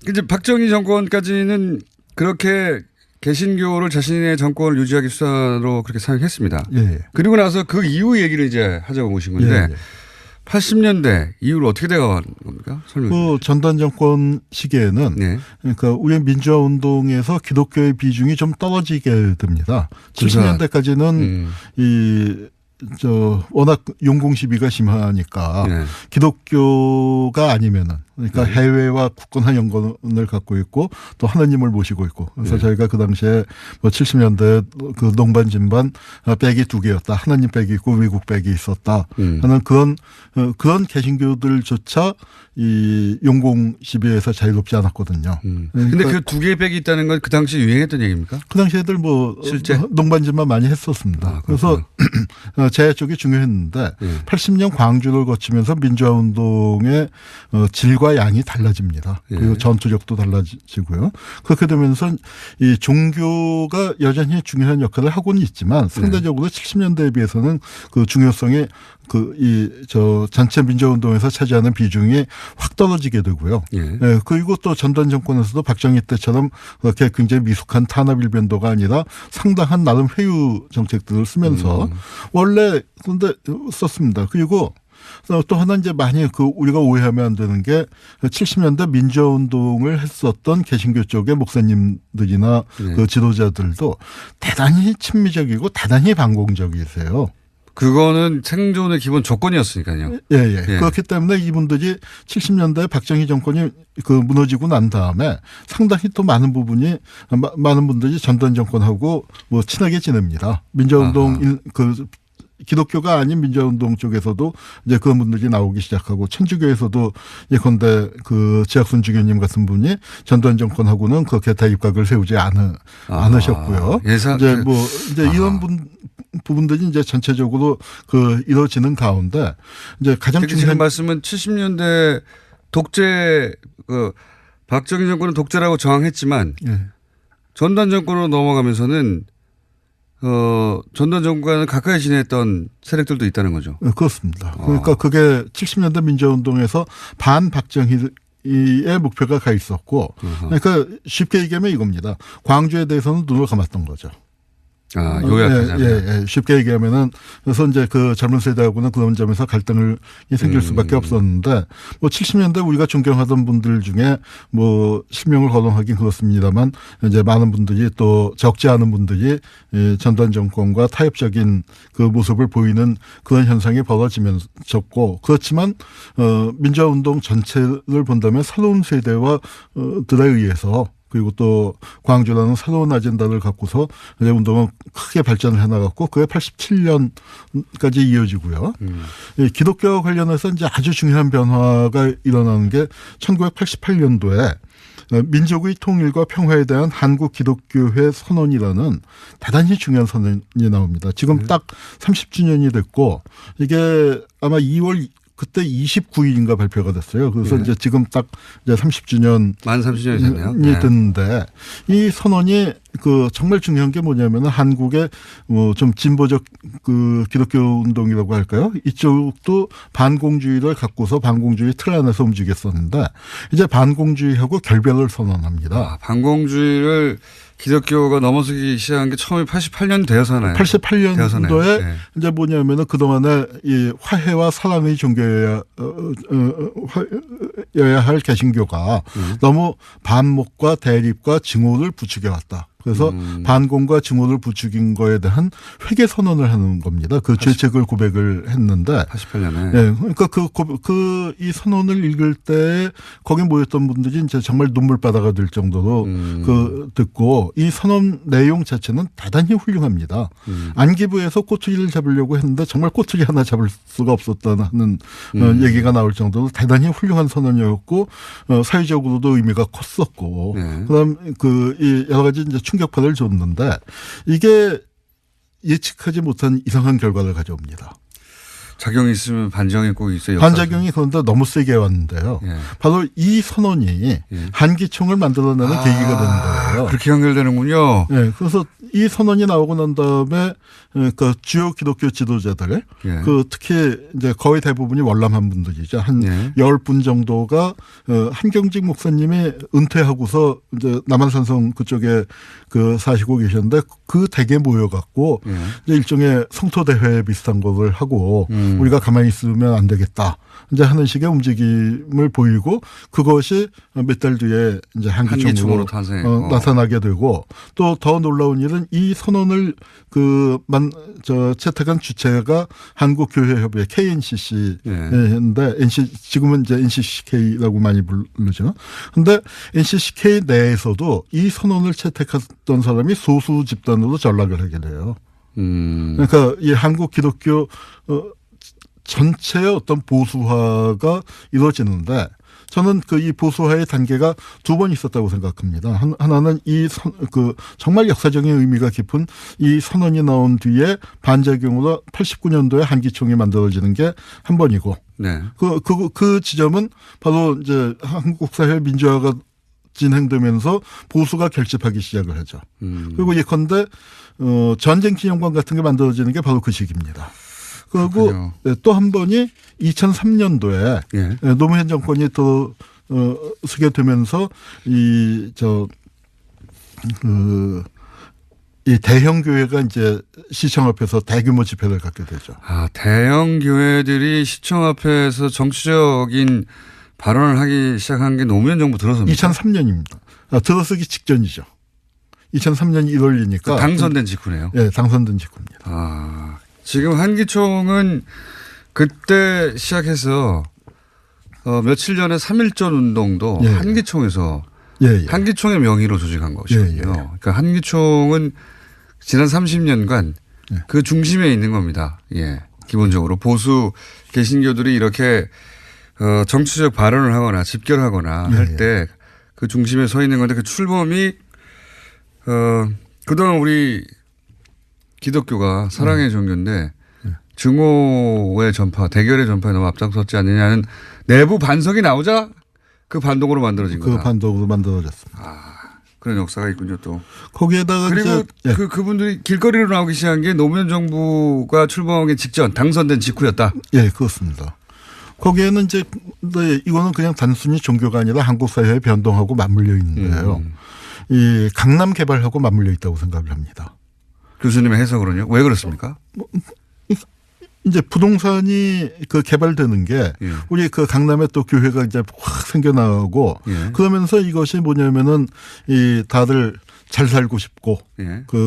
이제 박정희 정권까지는 그렇게 개신교를 자신의 정권을 유지하기 수단으로 그렇게 사용했습니다. 그리고 나서 그 이후 얘기를 이제 하자고 모신 건데 80년대 이후로 어떻게 되어간 겁니까? 그 전단 정권 시기에는 그러니까 우리 민주화 운동에서 기독교의 비중이 좀 떨어지게 됩니다. 70년대까지는 워낙 용공 시비가 심하니까 기독교가 아니면은 그러니까 해외와 굳건한 연관을 갖고 있고 또 하나님을 모시고 있고 그래서 저희가 그 당시에 뭐 70년대 그 동반 진반 백이 두 개였다. 하나님 백이 있고 미국 백이 있었다. 하는 그런 개신교들조차 이 용공 시비에서 자유롭지 않았거든요. 근데 그 두 개의 백이 있다는 건 그 당시 유행했던 얘기입니까? 그 당시 애들 뭐 실제 동반 진반 많이 했었습니다. 그래서 제 쪽이 중요했는데 80년 광주를 거치면서 민주화 운동의 질과 양이 달라집니다. 그리고 전투력도 달라지고요. 그렇게 되면서 이 종교가 여전히 중요한 역할을 하고는 있지만 상대적으로 70년대에 비해서는 그 중요성이 전체 민주화운동에서 차지하는 비중이 확 떨어지게 되고요. 그리고 또 전단 정권에서도 박정희 때처럼 그렇게 굉장히 미숙한 탄압 일변도가 아니라 상당한 나름 회유 정책들을 쓰면서 원래 근데 썼습니다. 그리고 또 하나 이제 많이 우리가 오해하면 안 되는 게 70년대 민주화운동을 했었던 개신교 쪽의 목사님들이나 그 지도자들도 대단히 친미적이고 대단히 반공적이세요. 그거는 생존의 기본 조건이었으니까요. 예. 그렇기 때문에 이분들이 70년대 박정희 정권이 무너지고 난 다음에 상당히 또 많은 분들이 전두환 정권하고 뭐 친하게 지냅니다. 민주화운동 기독교가 아닌 민주화운동 쪽에서도 이제 그런 분들이 나오기 시작하고 천주교에서도 예컨대 지학순 주교님 같은 분이 전두환 정권하고는 그렇게 대립각을 세우지 않으셨고요. 이제 이런 부분들이 이제 전체적으로 이루어지는 가운데 이제 가장 중요한 말씀은 70년대 독재 박정희 정권은 독재라고 저항했지만 전두환 정권으로 넘어가면서는 전두환 정권과는 가까이 지냈던 세력들도 있다는 거죠. 네, 그렇습니다. 그러니까 그게 70년대 민주화운동에서 반박정희의 목표가 가 있었고 그러니까 쉽게 얘기하면 이겁니다. 광주에 대해서는 눈을 감았던 거죠. 요약하자면. 쉽게 얘기하면은 그래서 이제 젊은 세대하고는 그런 점에서 갈등이 생길 수밖에 없었는데 뭐 70년대 우리가 존경하던 분들 중에 뭐 실명을 거론하긴 그렇습니다만 이제 많은 분들이 또 적지 않은 분들이 전두환 정권과 타협적인 그 모습을 보이는 그런 현상이 벌어지면서고 그렇지만 민주화운동 전체를 본다면 새로운 세대와 들에 의해서 그리고 또 광주라는 새로운 아젠다를 갖고서 이제 운동은 크게 발전을 해나갔고 그게 87년까지 이어지고요. 기독교와 관련해서 이제 아주 중요한 변화가 일어나는 게 1988년도에 민족의 통일과 평화에 대한 한국 기독교회 선언이라는 대단히 중요한 선언이 나옵니다. 지금 딱 30주년이 됐고 이게 아마 2월 그때 29일인가 발표가 됐어요. 그래서 이제 지금 딱 이제 30주년 만 30주년이 됐네요. 됐는데 이 선언이 정말 중요한 게 뭐냐면 한국의 뭐 좀 진보적 기독교 운동이라고 할까요? 이쪽도 반공주의를 갖고서 반공주의 틀 안에서 움직였었는데 이제 반공주의하고 결별을 선언합니다. 반공주의를 기독교가 넘어서기 시작한 게 처음에 88년 되어서나요? 88년도에 이제 뭐냐면은 그동안에 이 화해와 사랑의 종교여야 할 개신교가 너무 반목과 대립과 증오를 부추겨왔다. 그래서 반공과 증오를 부추긴 거에 대한 회개 선언을 하는 겁니다. 죄책을 고백을 했는데 88년에. 네, 그러니까 이 선언을 읽을 때 거기 모였던 분들이 이제 정말 눈물바다가 될 정도로 듣고 이 선언 내용 자체는 대단히 훌륭합니다. 안기부에서 꼬투리를 잡으려고 했는데 정말 꼬투리 하나 잡을 수가 없었다는 얘기가 나올 정도로 대단히 훌륭한 선언이었고 사회적으로도 의미가 컸었고 그다음 이 여러 가지 이제 충격파를 줬는데 이게 예측하지 못한 이상한 결과를 가져옵니다. 작용이 있으면 반작용이 꼭 있어요. 반작용이 그런데 너무 세게 왔는데요. 바로 이 선언이 한기총을 만들어내는 계기가 되는 거예요. 그렇게 연결되는군요. 네, 그래서 이 선언이 나오고 난 다음에 주요 기독교 지도자들, 특히 이제 거의 대부분이 월남한 분들이죠. 한 10분 정도가 한경직 목사님이 은퇴하고서 이제 남한산성 그쪽에 사시고 계셨는데 그 댁에 모여갖고 이제 일종의 성토대회 비슷한 것을 하고 우리가 가만히 있으면 안 되겠다. 이제 하는 식의 움직임을 보이고 그것이 몇 달 뒤에 이제 한기총으로 나타나게 되고 또 더 놀라운 일은 이 선언을 채택한 주체가 한국교회협회 KNCC인데 지금은 이제 NCCK라고 많이 부르죠. 그런데 NCCK 내에서도 이 선언을 채택했던 사람이 소수 집단으로 전락을 하게 돼요. 그러니까 이 한국 기독교 전체의 어떤 보수화가 이루어지는데 저는 이 보수화의 단계가 두 번 있었다고 생각합니다. 하나는 정말 역사적인 의미가 깊은 이 선언이 나온 뒤에 반작용으로 89년도에 한기총이 만들어지는 게 한 번이고, 그 지점은 바로 이제 한국 사회 민주화가 진행되면서 보수가 결집하기 시작을 하죠. 그리고 예컨대 전쟁 기념관 같은 게 만들어지는 게 바로 그 시기입니다. 그리고 또 한 번이 2003년도에 노무현 정권이 또 서게 되면서 이 대형 교회가 이제 시청 앞에서 대규모 집회를 갖게 되죠. 아, 대형 교회들이 시청 앞에서 정치적인 발언을 하기 시작한 게 노무현 정부 들어서입니까? 2003년입니다. 들어서기 직전이죠. 2003년 1월이니까. 당선된 직후네요. 네, 당선된 직후입니다. 아, 지금 한기총은 그때 시작해서 며칠 전에 3.1전 운동도 한기총에서 한기총의 명의로 조직한 것이거든요. 그러니까 한기총은 지난 30년간 그 중심에 있는 겁니다. 예, 기본적으로 보수 개신교들이 이렇게 정치적 발언을 하거나 집결하거나 할 때 그 중심에 서 있는 건데 그 출범이 그동안 우리 기독교가 사랑의 종교인데 증오의 전파, 대결의 전파에 너무 앞장섰지 않느냐는 내부 반성이 나오자 그 반동으로 만들어진 거다. 그 반동으로 만들어졌습니다. 아, 그런 역사가 있군요 또. 거기에다가 그리고 그분들이 길거리로 나오기 시작한 게 노무현 정부가 출범하기 직전 당선된 직후였다. 예, 그렇습니다. 거기에는 이제 이거는 그냥 단순히 종교가 아니라 한국 사회의 변동하고 맞물려 있는데요. 이 강남 개발하고 맞물려 있다고 생각을 합니다. 교수님의 해석으로는요? 왜 그렇습니까? 이제 부동산이 그 개발되는 게 우리 그 강남에 또 교회가 이제 확 생겨나고 그러면서 이것이 뭐냐면은 이 다들 잘 살고 싶고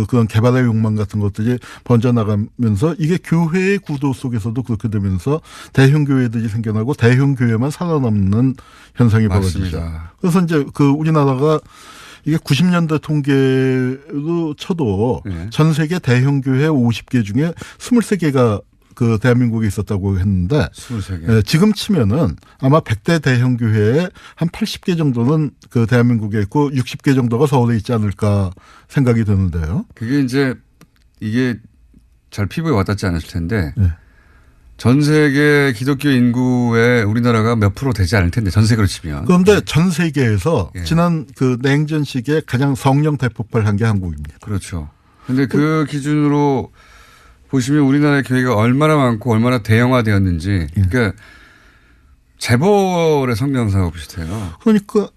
그런 개발의 욕망 같은 것들이 번져나가면서 이게 교회의 구도 속에서도 그렇게 되면서 대형 교회들이 생겨나고 대형 교회만 살아남는 현상이 벌어지죠. 그래서 이제 그 우리나라가 이게 90년대 통계로 쳐도 전 세계 대형 교회 50개 중에 23개가 그 대한민국에 있었다고 했는데 23개. 지금 치면은 아마 100대 대형 교회에 한 80개 정도는 그 대한민국에 있고 60개 정도가 서울에 있지 않을까 생각이 드는데요. 그게 이제 이게 잘 피부에 와닿지 않았을 텐데 전 세계 기독교 인구의 우리나라가 몇 프로 되지 않을 텐데 전 세계로 치면. 그런데 전 세계에서 지난 그 냉전 시기에 가장 성령 대폭발한 게 한국입니다. 그렇죠. 그런데 그 기준으로 보시면 우리나라의 교회가 얼마나 많고 얼마나 대형화되었는지 그러니까 재벌의 성장사하고 비슷해요. 그러니까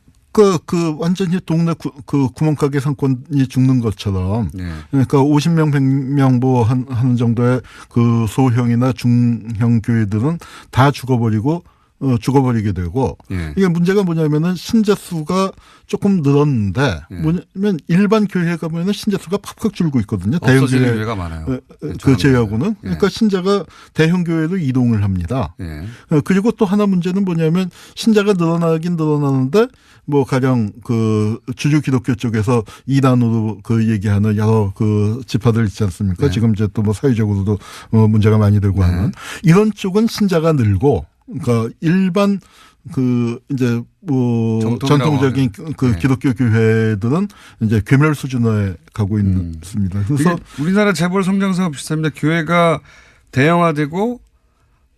그 완전히 동네 그 구멍가게 상권이 죽는 것처럼 그러니까 50명 100명 뭐 하는 정도의 그 소형이나 중형 교회들은 다 죽어버리게 되고 이게 문제가 뭐냐면은 신자 수가 조금 늘었는데 뭐냐면 일반 교회 가면은 신자 수가 팍팍 줄고 있거든요. 대형 교회가 많아요. 그 제외하고는 그러니까 신자가 대형 교회로 이동을 합니다. 그리고 또 하나 문제는 뭐냐면 신자가 늘어나긴 늘어나는데 뭐 가령 그 주류 기독교 쪽에서 이단으로 그 얘기하는 여러 그 지파들 있지 않습니까? 지금 이제 또 뭐 사회적으로도 문제가 많이 되고 하는 이런 쪽은 신자가 늘고 그러니까 일반 그 이제 뭐 전통적인 그 기독교 교회들은 이제 괴멸 수준에 가고 있습니다. 그래서 우리나라 재벌 성장사가 비슷합니다. 교회가 대형화되고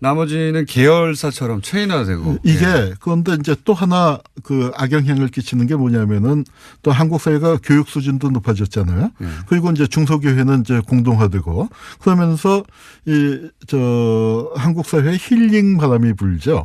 나머지는 계열사처럼 체인화되고. 이게 그런데 이제 또 하나 그 악영향을 끼치는 게 뭐냐면은 또 한국 사회가 교육 수준도 높아졌잖아요. 그리고 이제 중소교회는 이제 공동화되고 그러면서 한국 사회에 힐링 바람이 불죠.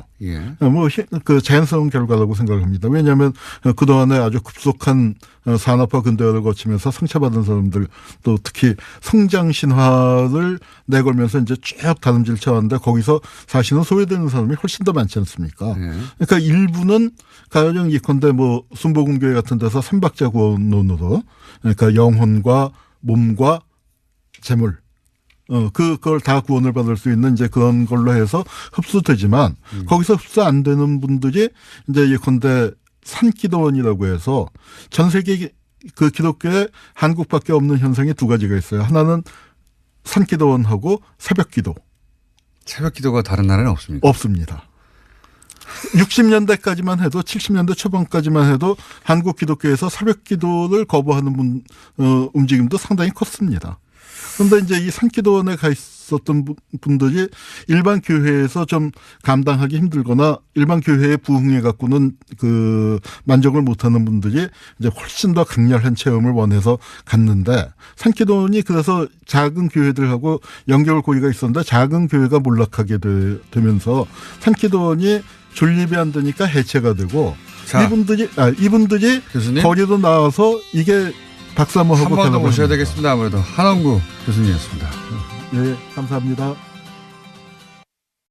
뭐 그 자연스러운 결과라고 생각합니다. 왜냐하면 그동안에 아주 급속한 산업화 근대화를 거치면서 상처받은 사람들 또 특히 성장 신화를 내걸면서 이제 쭉 다름질 쳐왔는데 거기서 사실은 소외되는 사람이 훨씬 더 많지 않습니까? 그러니까 일부는 가령 예컨대 뭐 순복음교회 같은 데서 삼박자 구원론으로 그러니까 영혼과 몸과 재물 그걸 다 구원을 받을 수 있는 이제 그런 걸로 해서 흡수되지만 거기서 흡수 안 되는 분들이 이제 예컨대 산기도원이라고 해서 전 세계 그 기독교에 한국밖에 없는 현상이 두 가지가 있어요. 하나는 산기도원하고 새벽기도. 새벽기도가 다른 나라는 없습니까? 없습니다. 60년대까지만 해도 70년대 초반까지만 해도 한국 기독교에서 새벽기도를 거부하는 움직임도 상당히 컸습니다. 그런데 이제 이 산기도원에 가 있었던 분들이 일반 교회에서 좀 감당하기 힘들거나 일반 교회에 부흥해 갖고는 그 만족을 못하는 분들이 이제 훨씬 더 강렬한 체험을 원해서 갔는데 산기도원이 그래서 작은 교회들하고 연결 고리가 있었는데 작은 교회가 몰락하게 되면서 산기도원이 존립이 안 되니까 해체가 되고 이분들이 교수님? 거리로 나와서 이게 박수 한번 하고 한 번 더 모셔야 되겠습니다. 아무래도 한원구 교수님이었습니다. 네, 감사합니다.